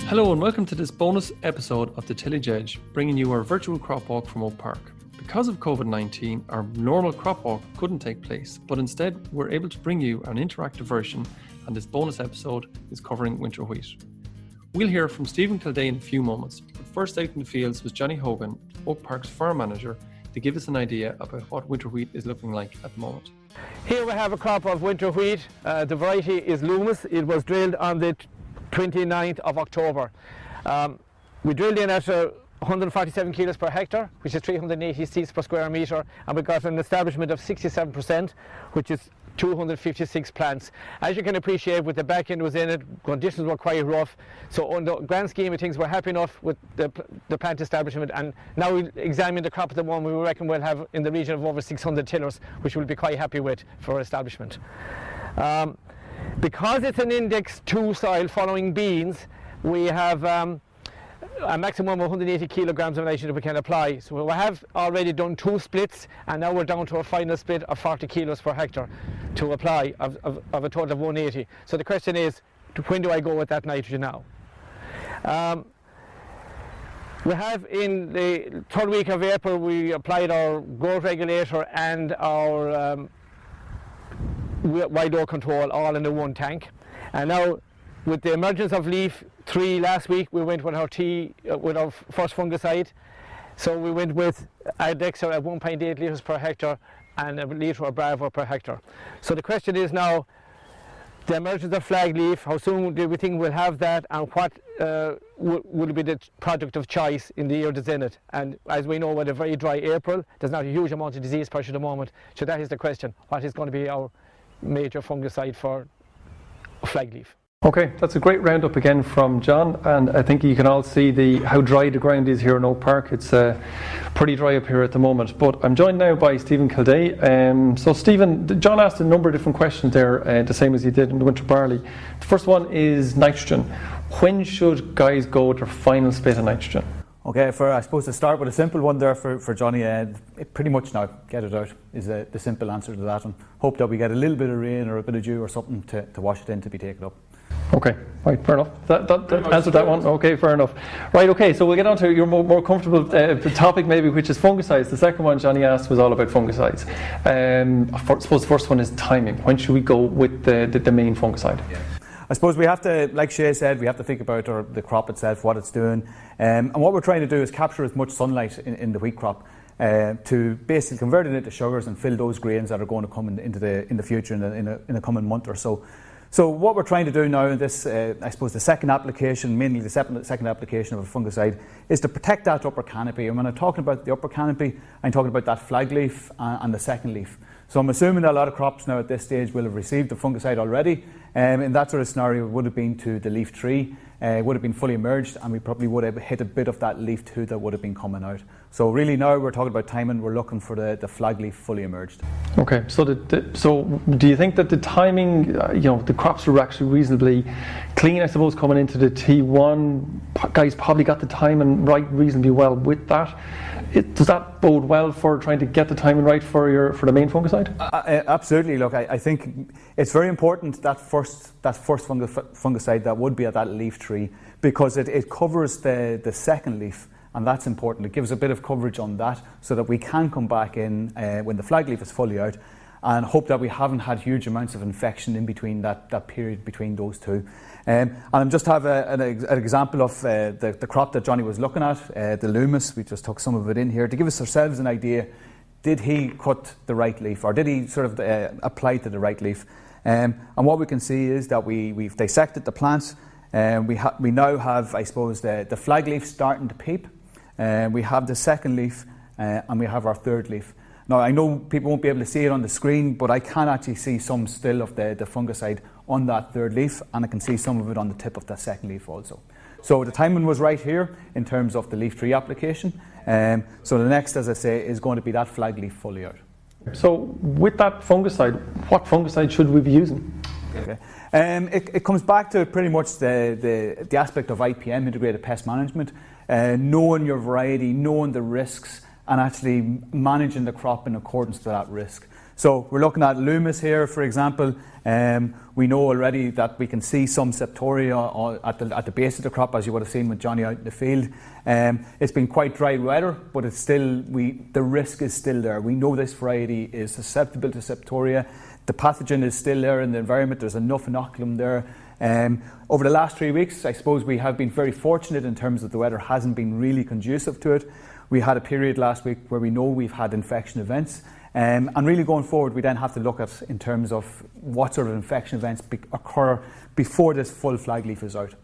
Hello and welcome to this bonus episode of the Tillage Edge, bringing you our virtual crop walk from Oak Park. Because of COVID-19, our normal crop walk couldn't take place, but instead we're able to bring you an interactive version, and this bonus episode is covering winter wheat. We'll hear from Stephen Kildea in a few moments, but first out in the fields was Johnny Hogan, Oak Park's farm manager, to give us an idea about what winter wheat is looking like at the moment. Here we have a crop of winter wheat. The variety is Loomis. It was drilled on the 29th of October. We drilled in at 147 kilos per hectare, which is 380 seeds per square metre, and we got an establishment of 67%, which is 256 plants. As you can appreciate, with the back end was in it, conditions were quite rough, so on the grand scheme of things we're happy enough with the plant establishment, and now we examine the crop at the moment. We reckon we'll have in the region of over 600 tillers, which we'll be quite happy with for establishment. Because it's an index 2 soil following beans, we have a maximum of 180 kilograms of nitrogen we can apply. So we have already done 2 splits, and now we're down to a final split of 40 kilos per hectare to apply of a total of 180. So the question is, when do I go with that nitrogen now? We have in the third week of April, we applied our growth regulator and our wild oak control all in the one tank, and now with the emergence of leaf 3 last week, we went with our first fungicide. So we went with Teagasc at 1.8 litres per hectare and a litre of Bravo per hectare. So the question is now, the emergence of flag leaf, how soon do we think we'll have that, and what will be the product of choice in the year that's in it? And as we know, with a very dry April, there's not a huge amount of disease pressure at the moment. So that is the question, what is going to be our major fungicide for flag leaf? Okay, that's a great roundup again from John, and I think you can all see how dry the ground is here in Oak Park. It's pretty dry up here at the moment, but I'm joined now by Stephen Kildea. So Stephen, John asked a number of different questions there, the same as he did in the winter barley. The first one is nitrogen. When should guys go with their final split of nitrogen? Okay, I suppose to start with a simple one there for Johnny, pretty much now, get it out is the simple answer to that, and hope that we get a little bit of rain or a bit of dew or something to wash it in to be taken up. Okay, right, fair enough. That answered that one. Okay, fair enough. Right, okay, so we'll get on to your more comfortable topic maybe, which is fungicides. The second one Johnny asked was all about fungicides. I suppose the first one is timing. When should we go with the main fungicide? Yeah. I suppose we have to, like Shay said, we have to think about the crop itself, what it's doing. And what we're trying to do is capture as much sunlight in the wheat crop to basically convert it into sugars and fill those grains that are going to come in the future in a coming month or so. So what we're trying to do now in this, I suppose the second application, mainly the second application of a fungicide, is to protect that upper canopy. And when I'm talking about the upper canopy, I'm talking about that flag leaf and the second leaf. So I'm assuming that a lot of crops now at this stage will have received the fungicide already. In that sort of scenario, it would have been to the leaf 3, would have been fully emerged, and we probably would have hit a bit of that leaf 2 that would have been coming out. So really now we're talking about timing, we're looking for the flag leaf fully emerged. Okay, so so do you think that the timing, the crops were actually reasonably clean, I suppose, coming into the T1? Guys probably got the timing right reasonably well with that. Does that bode well for trying to get the timing right for the main fungicide? Absolutely. Look, I think it's very important that first fungicide that would be at that leaf 3, because it covers the second leaf, and that's important. It gives a bit of coverage on that so that we can come back in when the flag leaf is fully out and hope that we haven't had huge amounts of infection in between that period between those two. And I just have an example of the crop that Johnny was looking at, the Loomis. We just took some of it in here to give us ourselves an idea. Did he cut the right leaf, or did he sort of apply to the right leaf? And what we can see is that we've dissected the plants, and we now have, I suppose, the flag leaf starting to peep. We have the second leaf, and we have our third leaf. Now, I know people won't be able to see it on the screen, but I can actually see some still of the fungicide on that third leaf, and I can see some of it on the tip of the second leaf also. So the timing was right here in terms of the leaf 3 application. So the next, as I say, is going to be that flag leaf fully out. So with that fungicide, what fungicide should we be using? Okay. It comes back to pretty much the aspect of IPM, integrated pest management, knowing your variety, knowing the risks, and actually managing the crop in accordance to that risk. So we're looking at Loomis here, for example. We know already that we can see some septoria at the base of the crop, as you would have seen with Johnny out in the field. It's been quite dry weather, but it's still the risk is still there. We know this variety is susceptible to septoria. The pathogen is still there in the environment. There's enough inoculum there. Over the last 3 weeks, I suppose we have been very fortunate in terms of the weather hasn't been really conducive to it. We had a period last week where we know we've had infection events. And really going forward, we then have to look at in terms of what sort of infection events occur before this full flag leaf is out.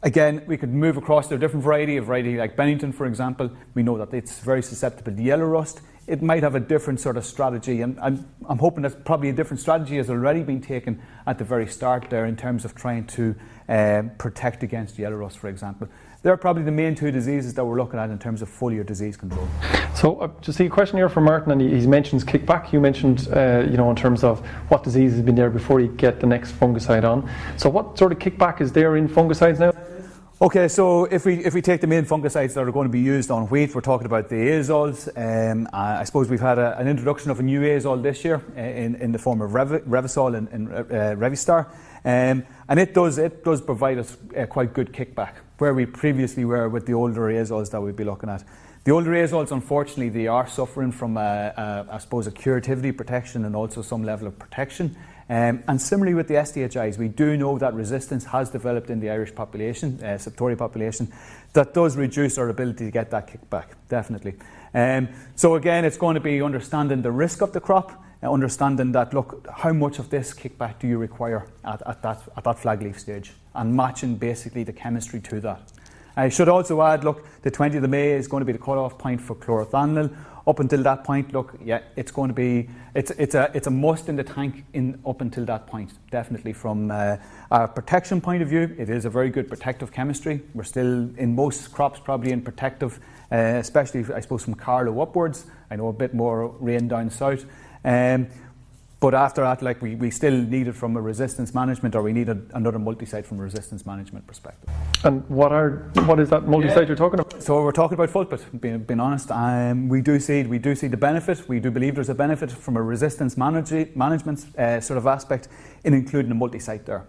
Again, we could move across to a different variety, a variety like Bennington, for example. We know that it's very susceptible to yellow rust. It might have a different sort of strategy, and I'm hoping that probably a different strategy has already been taken at the very start there in terms of trying to protect against yellow rust, for example. They're probably the main two diseases that we're looking at in terms of foliar disease control. So just a question here from Martin, and he mentions kickback. You mentioned, in terms of what disease has been there before you get the next fungicide on. So what sort of kickback is there in fungicides now? Okay, so if we take the main fungicides that are going to be used on wheat, we're talking about the azoles. I suppose we've had an introduction of a new azole this year in the form of Revysol and Revistar, and it does provide us quite good kickback, where we previously were with the older azoles that we'd be looking at. The older azoles, unfortunately, they are suffering from I suppose a curativity protection and also some level of protection. And similarly with the SDHIs, we do know that resistance has developed in the Irish population, Septoria population, that does reduce our ability to get that kickback, definitely. So again, it's going to be understanding the risk of the crop, understanding that, look, how much of this kickback do you require at that flag leaf stage, and matching basically the chemistry to that. I should also add, look, the 20th of May is going to be the cut-off point for chlorothalonil. Up until that point, look, yeah, it's going to be, it's a must in the tank up until that point, definitely. From a protection point of view, it is a very good protective chemistry. We're still, in most crops, probably in protective, especially, I suppose, from Carlow upwards. I know a bit more rain down south. But after that, like we still need it from a resistance management, or we need another multi-site from a resistance management perspective. And what is that multi-site you're talking about? So we're talking about Fulpit, being honest. We do see the benefit. We do believe there's a benefit from a resistance management sort of aspect in including a multi-site there.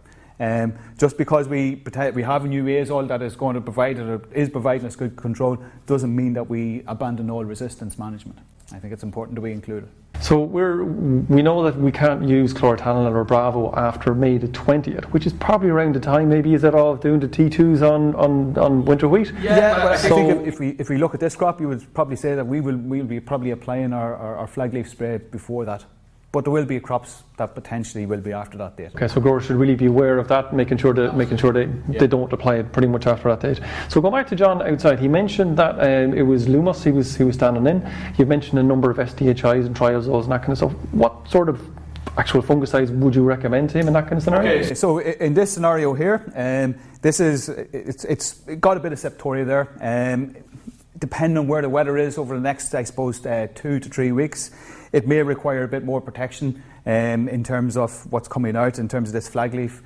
Just because we have a new azole that is going to provide or is providing us good control doesn't mean that we abandon all resistance management. I think it's important that we include it. So we know that we can't use chlorothalonil or Bravo after May the 20th, which is probably around the time, maybe, is it all doing the T2s on winter wheat? Yeah, but I think if we look at this crop, you would probably say that we'll be probably applying our flag leaf spray before that. But there will be crops that potentially will be after that date. Okay, so growers should really be aware of that, making sure they don't apply it pretty much after that date. So going back to John outside, he mentioned that it was Lumos he was standing in. You've mentioned a number of SDHIs and triazoles and that kind of stuff. What sort of actual fungicides would you recommend to him in that kind of scenario? Okay, so in this scenario here, it's got a bit of septoria there. Depending on where the weather is over the next, I suppose, 2 to 3 weeks, it may require a bit more protection in terms of what's coming out in terms of this flag leaf.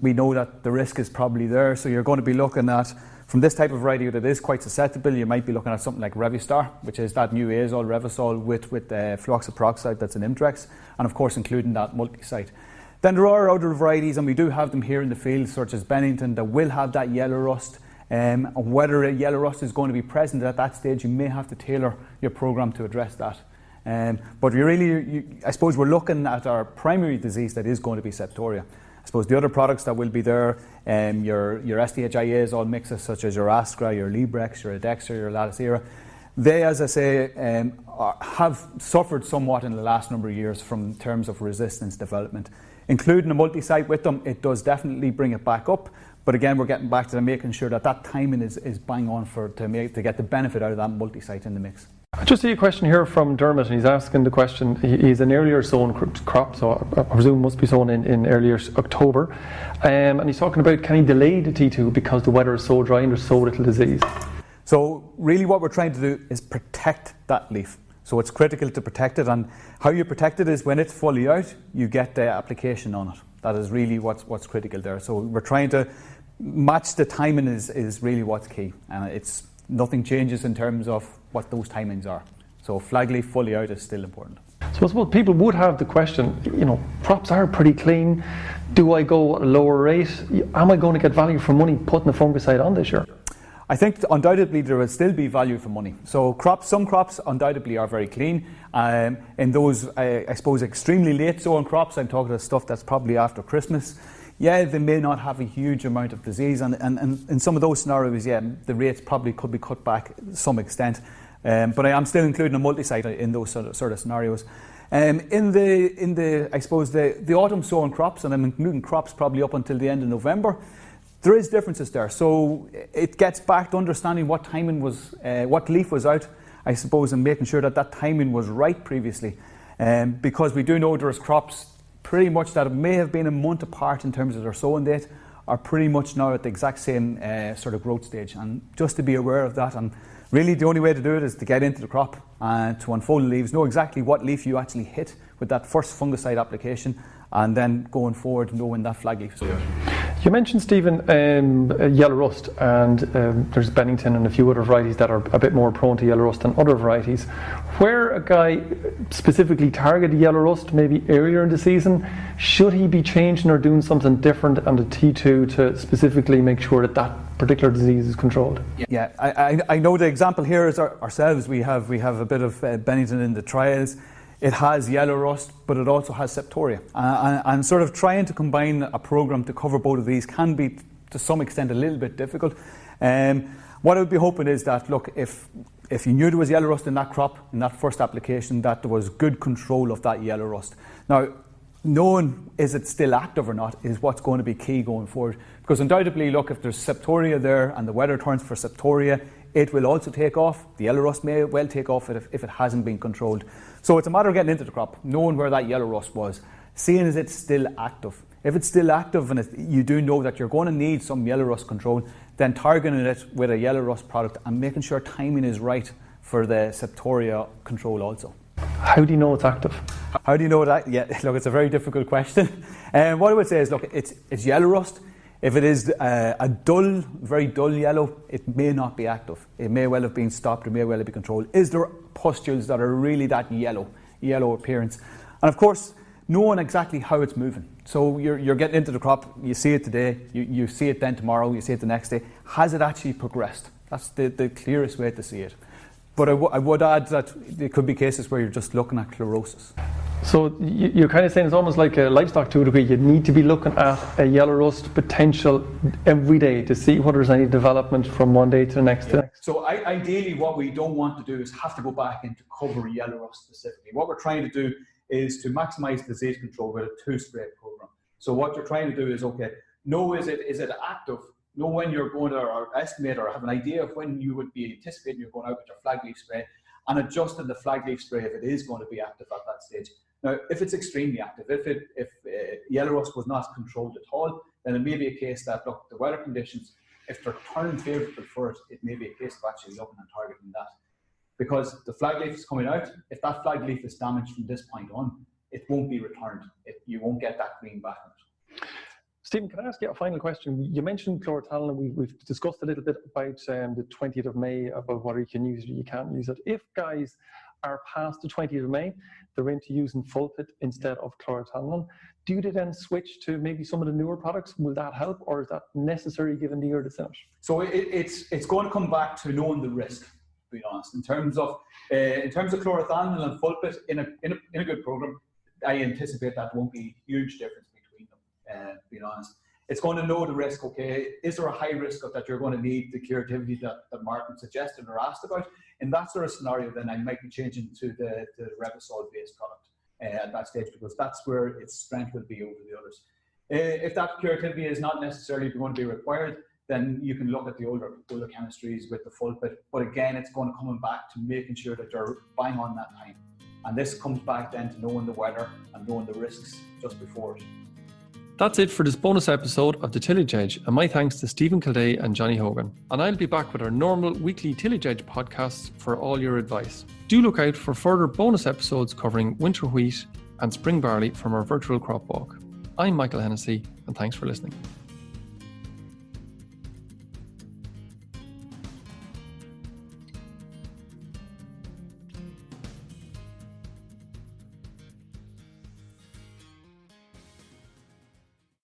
We know that the risk is probably there, so you're going to be looking at, from this type of variety that is quite susceptible, you might be looking at something like Revistar, which is that new azole Revysol with fluoxyperoxide that's an Imtrex, and of course including that multi-site. Then there are other varieties, and we do have them here in the field, such as Bennington, that will have that yellow rust. And whether a yellow rust is going to be present at that stage, you may have to tailor your program to address that. But I suppose we're looking at our primary disease that is going to be septoria. I suppose the other products that will be there, your SDHI azole mixes such as your Astra, your Librex, your Adextra, your Latticera, they, as I say, have suffered somewhat in the last number of years from terms of resistance development. Including a multi-site with them, it does definitely bring it back up. But again, we're getting back to making sure that timing is bang on to get the benefit out of that multi-site in the mix. I just see a question here from Dermot, and he's asking the question. He's an earlier sown crop, so I presume must be sown in earlier October. And he's talking about, can he delay the T2 because the weather is so dry and there's so little disease? So really what we're trying to do is protect that leaf. So it's critical to protect it, and how you protect it is when it's fully out, you get the application on it. That is really what's critical there. So we're trying to match the timing is really what's key. And nothing changes in terms of what those timings are. So flag leaf fully out is still important. So I suppose people would have the question, crops are pretty clean. Do I go at a lower rate? Am I going to get value for money putting the fungicide on this year? I think undoubtedly there will still be value for money. So some crops undoubtedly are very clean. In those, I suppose, extremely late sowing crops, I'm talking about stuff that's probably after Christmas. Yeah, they may not have a huge amount of disease, and in some of those scenarios, yeah, the rates probably could be cut back to some extent. But I am still including a multi-site in those sort of scenarios. In the I suppose the autumn sowing crops, and I'm including crops probably up until the end of November, there is differences there. So it gets back to understanding what timing was, what leaf was out, I suppose, and making sure that timing was right previously. Because we do know there's crops pretty much that may have been a month apart in terms of their sowing date, are pretty much now at the exact same sort of growth stage. And just to be aware of that, and really the only way to do it is to get into the crop and to unfold the leaves, know exactly what leaf you actually hit with that first fungicide application, and then going forward know when that flag leaf is out. You mentioned, Stephen, yellow rust, and there's Bennington and a few other varieties that are a bit more prone to yellow rust than other varieties. Where a guy specifically targeted yellow rust, maybe earlier in the season, should he be changing or doing something different on the T2 to specifically make sure that particular disease is controlled? Yeah, I know the example here is ourselves. We have a bit of Bennington in the trials. It has yellow rust, but it also has septoria. And sort of trying to combine a program to cover both of these can be, to some extent, a little bit difficult. What I would be hoping is that, look, if you knew there was yellow rust in that crop, in that first application, that there was good control of that yellow rust. Now, knowing is it still active or not is what's going to be key going forward. Because undoubtedly, look, if there's septoria there and the weather turns for septoria, it will also take off. The yellow rust may well take off if it hasn't been controlled. So it's a matter of getting into the crop, knowing where that yellow rust was, seeing is it still active. If it's still active and you do know that you're going to need some yellow rust control, then targeting it with a yellow rust product and making sure timing is right for the septoria control also. How do you know it's active? How do you know that? Yeah, look, it's a very difficult question. What I would say is, look, it's yellow rust. If it is a dull, very dull yellow, it may not be active. It may well have been stopped, it may well have been controlled. Is there pustules that are really that yellow appearance? And of course, knowing exactly how it's moving. So you're getting into the crop, you see it today, you see it then tomorrow, you see it the next day. Has it actually progressed? That's the clearest way to see it. But I would add that there could be cases where you're just looking at chlorosis. So you're kind of saying it's almost like a livestock to a degree. You need to be looking at a yellow rust potential every day to see whether there's any development from one day to the next. Yeah. So ideally what we don't want to do is have to go back into cover yellow rust specifically. What we're trying to do is to maximise disease control with a 2-spray program. So what you're trying to do is, okay, know is it active? Know when you're going to, or estimate or have an idea of when you would be anticipating you're going out with your flag leaf spray, and adjusting the flag leaf spray if it is going to be active at that stage. Now, if it's extremely active, if yellow rust was not controlled at all, then it may be a case that, look, the weather conditions, if they're turning favourable for it, it may be a case of actually looking and targeting that. Because the flag leaf is coming out, if that flag leaf is damaged from this point on, it won't be returned. You won't get that green back on it. Stephen, can I ask you a final question? You mentioned chlorothalonil. We've discussed a little bit about the 20th of May, about whether you can use it or you can't use it. If guys are past the 20th of May, they're into using Fulpit instead of chlorothalonil, do they then switch to maybe some of the newer products? Will that help, or is that necessary given the year that's in it? So it's going to come back to knowing the risk, to be honest. In terms of chlorothalonil and Fulpit in a good program, I anticipate that won't be a huge difference between them. Being honest, it's going to know the risk. Okay, is there a high risk of that you're going to need the curativity that Martin suggested or asked about? In that sort of scenario, then I might be changing to the Revysol-based product at that stage, because that's where its strength will be over the others. If that curativity is not necessarily going to be required, then you can look at the older chemistries with the Fulpit. But again, it's going to come back to making sure that you're bang on that time. And this comes back then to knowing the weather and knowing the risks just before it. That's it for this bonus episode of the Tillage Edge, and my thanks to Stephen Kildea and Johnny Hogan. And I'll be back with our normal weekly Tillage Edge podcasts for all your advice. Do look out for further bonus episodes covering winter wheat and spring barley from our virtual crop walk. I'm Michael Hennessy, and thanks for listening.